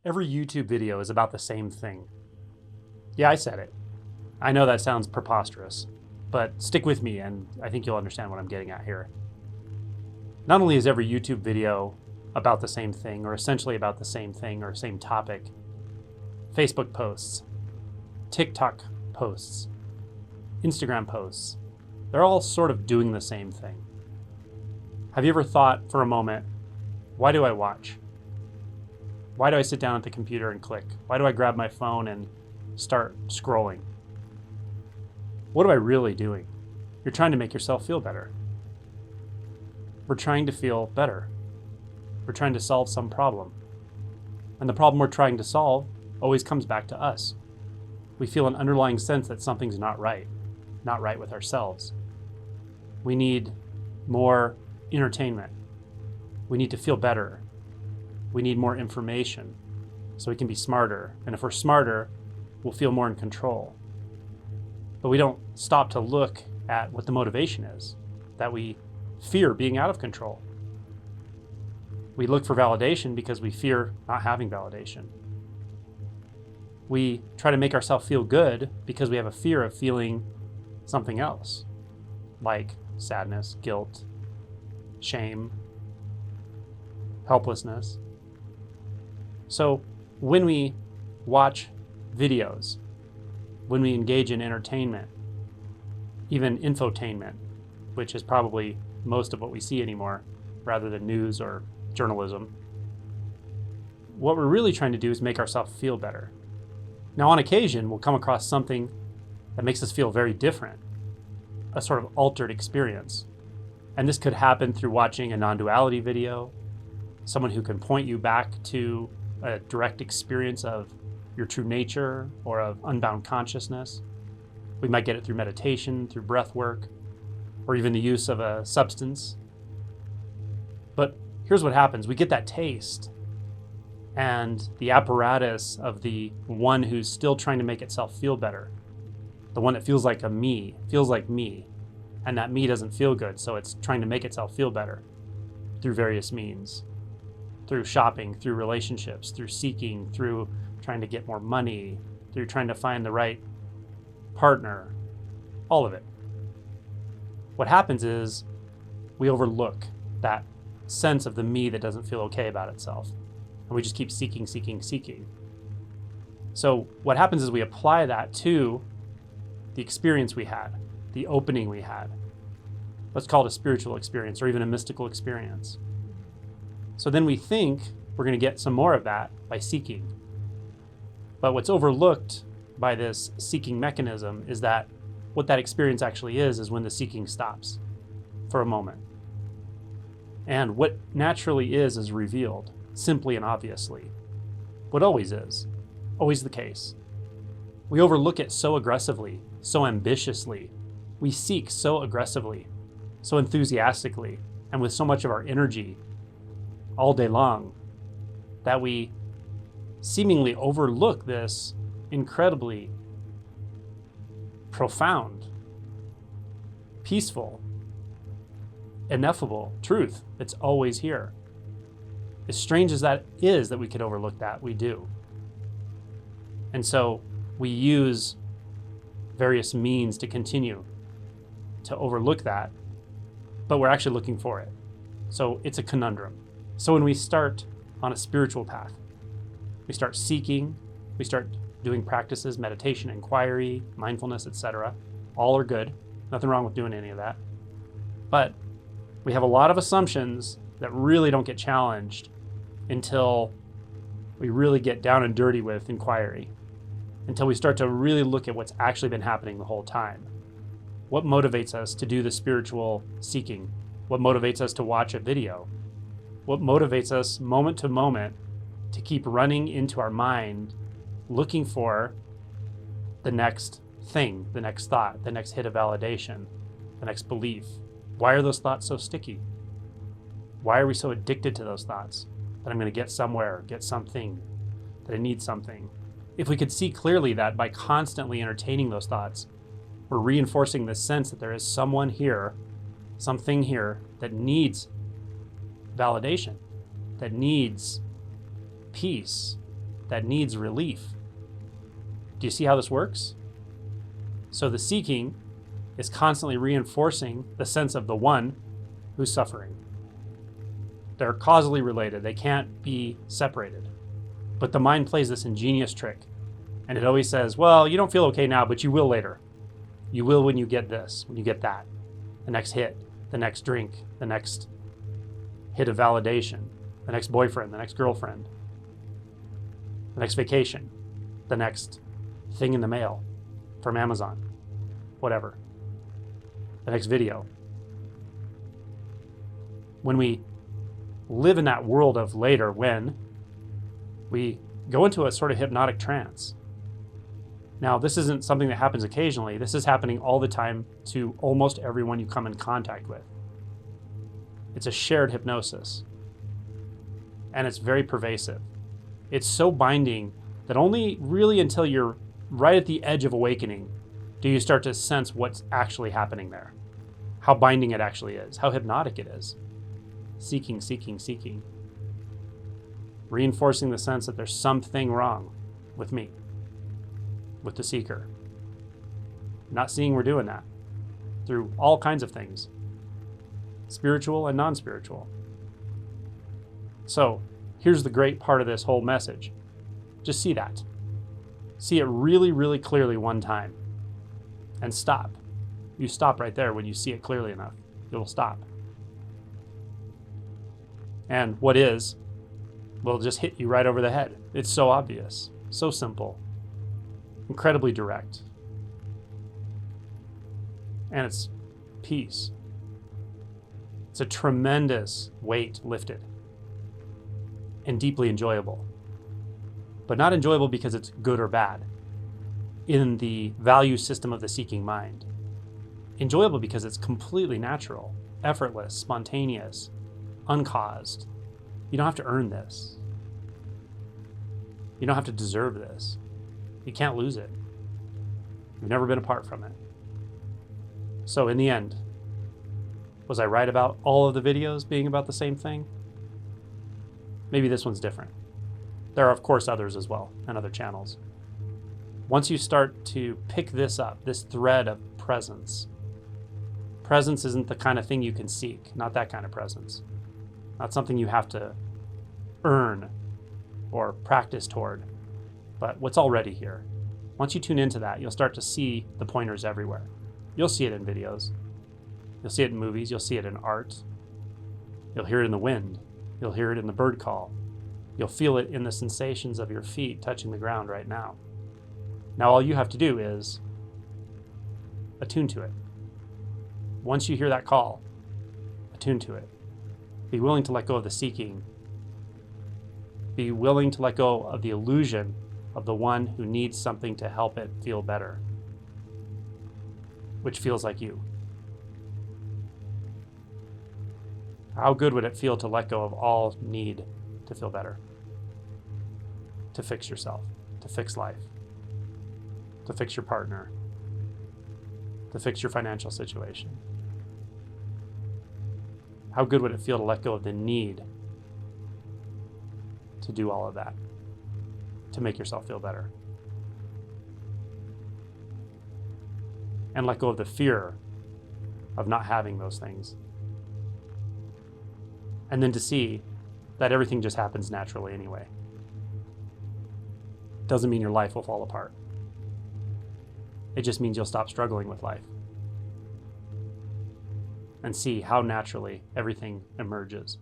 Every YouTube video is about the same thing. Yeah, I said it. I know that sounds preposterous, but stick with me and I think you'll understand what I'm getting at here. Not only is every YouTube video about the same thing, or essentially about the same thing or same topic, Facebook posts, TikTok posts, Instagram posts, they're all sort of doing the same thing. Have you ever thought for a moment, why do I watch? Why do I sit down at the computer and click? Why do I grab my phone and start scrolling? What am I really doing? You're trying to make yourself feel better. We're trying to feel better. We're trying to solve some problem. And the problem we're trying to solve always comes back to us. We feel an underlying sense that something's not right with ourselves. We need more entertainment. We need to feel better. We need more information so we can be smarter. And if we're smarter, we'll feel more in control. But we don't stop to look at what the motivation is, that we fear being out of control. We look for validation because we fear not having validation. We try to make ourselves feel good because we have a fear of feeling something else, like sadness, guilt, shame, helplessness. So when we watch videos, when we engage in entertainment, even infotainment, which is probably most of what we see anymore, rather than news or journalism, what we're really trying to do is make ourselves feel better. Now, on occasion, we'll come across something that makes us feel very different, a sort of altered experience. And this could happen through watching a non-duality video, someone who can point you back to a direct experience of your true nature or of unbound consciousness. We might get it through meditation, through breath work, or even the use of a substance. But here's what happens. We get that taste, and the apparatus of the one who's still trying to make itself feel better, the one that feels like me, and that me doesn't feel good, so it's trying to make itself feel better through various means, through shopping, through relationships, through seeking, through trying to get more money, through trying to find the right partner, all of it. What happens is we overlook that sense of the me that doesn't feel okay about itself. And we just keep seeking. So what happens is we apply that to the experience we had, the opening we had. Let's call it a spiritual experience or even a mystical experience. So then we think we're going to get some more of that by seeking. But what's overlooked by this seeking mechanism is that what that experience actually is when the seeking stops for a moment. And what naturally is revealed, simply and obviously. What always is, always the case. We overlook it so aggressively, so ambitiously. We seek so aggressively, so enthusiastically, and with so much of our energy all day long that we seemingly overlook this incredibly profound, peaceful, ineffable truth that's always here. As strange as that is that we could overlook that, we do. And so we use various means to continue to overlook that, but we're actually looking for it. So it's a conundrum. So when we start on a spiritual path, we start seeking, we start doing practices, meditation, inquiry, mindfulness, etc. All are good. Nothing wrong with doing any of that. But we have a lot of assumptions that really don't get challenged until we really get down and dirty with inquiry, until we start to really look at what's actually been happening the whole time. What motivates us to do the spiritual seeking? What motivates us to watch a video? What motivates us moment to moment to keep running into our mind, looking for the next thing, the next thought, the next hit of validation, the next belief? Why are those thoughts so sticky? Why are we so addicted to those thoughts? That I'm going to get somewhere, get something, that I need something. If we could see clearly that by constantly entertaining those thoughts, we're reinforcing the sense that there is someone here, something here that needs validation, that needs peace, that needs relief. Do you see how this works? So the seeking is constantly reinforcing the sense of the one who's suffering. They're causally related. They can't be separated. But the mind plays this ingenious trick. And it always says, well, you don't feel okay now, but you will later. You will when you get this, when you get that. The next hit, the next drink, the next hit of validation, the next boyfriend, the next girlfriend, the next vacation, the next thing in the mail from Amazon, whatever, the next video. When we live in that world of later, when we go into a sort of hypnotic trance. Now, this isn't something that happens occasionally. This is happening all the time to almost everyone you come in contact with. It's a shared hypnosis. And it's very pervasive. It's so binding that only really until you're right at the edge of awakening do you start to sense what's actually happening there. How binding it actually is. How hypnotic it is. Seeking, seeking, seeking. Reinforcing the sense that there's something wrong with me, with the seeker. Not seeing we're doing that through all kinds of things, spiritual and non-spiritual. So here's the great part of this whole message. Just see that. See it really, really clearly one time and stop. You stop right there when you see it clearly enough. You'll stop. And what is will just hit you right over the head. It's so obvious, so simple, incredibly direct. And it's peace. It's a tremendous weight lifted and deeply enjoyable. But not enjoyable because it's good or bad in the value system of the seeking mind. Enjoyable because it's completely natural, effortless, spontaneous, uncaused. You don't have to earn this. You don't have to deserve this. You can't lose it. You've never been apart from it. So in the end, was I right about all of the videos being about the same thing? Maybe this one's different. There are, of course, others as well, and other channels. Once you start to pick this up, this thread of presence, presence isn't the kind of thing you can seek, not that kind of presence. Not something you have to earn or practice toward, but what's already here. Once you tune into that, you'll start to see the pointers everywhere. You'll see it in videos. You'll see it in movies. You'll see it in art. You'll hear it in the wind. You'll hear it in the bird call. You'll feel it in the sensations of your feet touching the ground right now. Now all you have to do is attune to it. Once you hear that call, attune to it. Be willing to let go of the seeking. Be willing to let go of the illusion of the one who needs something to help it feel better, which feels like you. How good would it feel to let go of all need to feel better? To fix yourself, to fix life, to fix your partner, to fix your financial situation. How good would it feel to let go of the need to do all of that, to make yourself feel better? And let go of the fear of not having those things. And then to see that everything just happens naturally anyway. Doesn't mean your life will fall apart. It just means you'll stop struggling with life. And see how naturally everything emerges.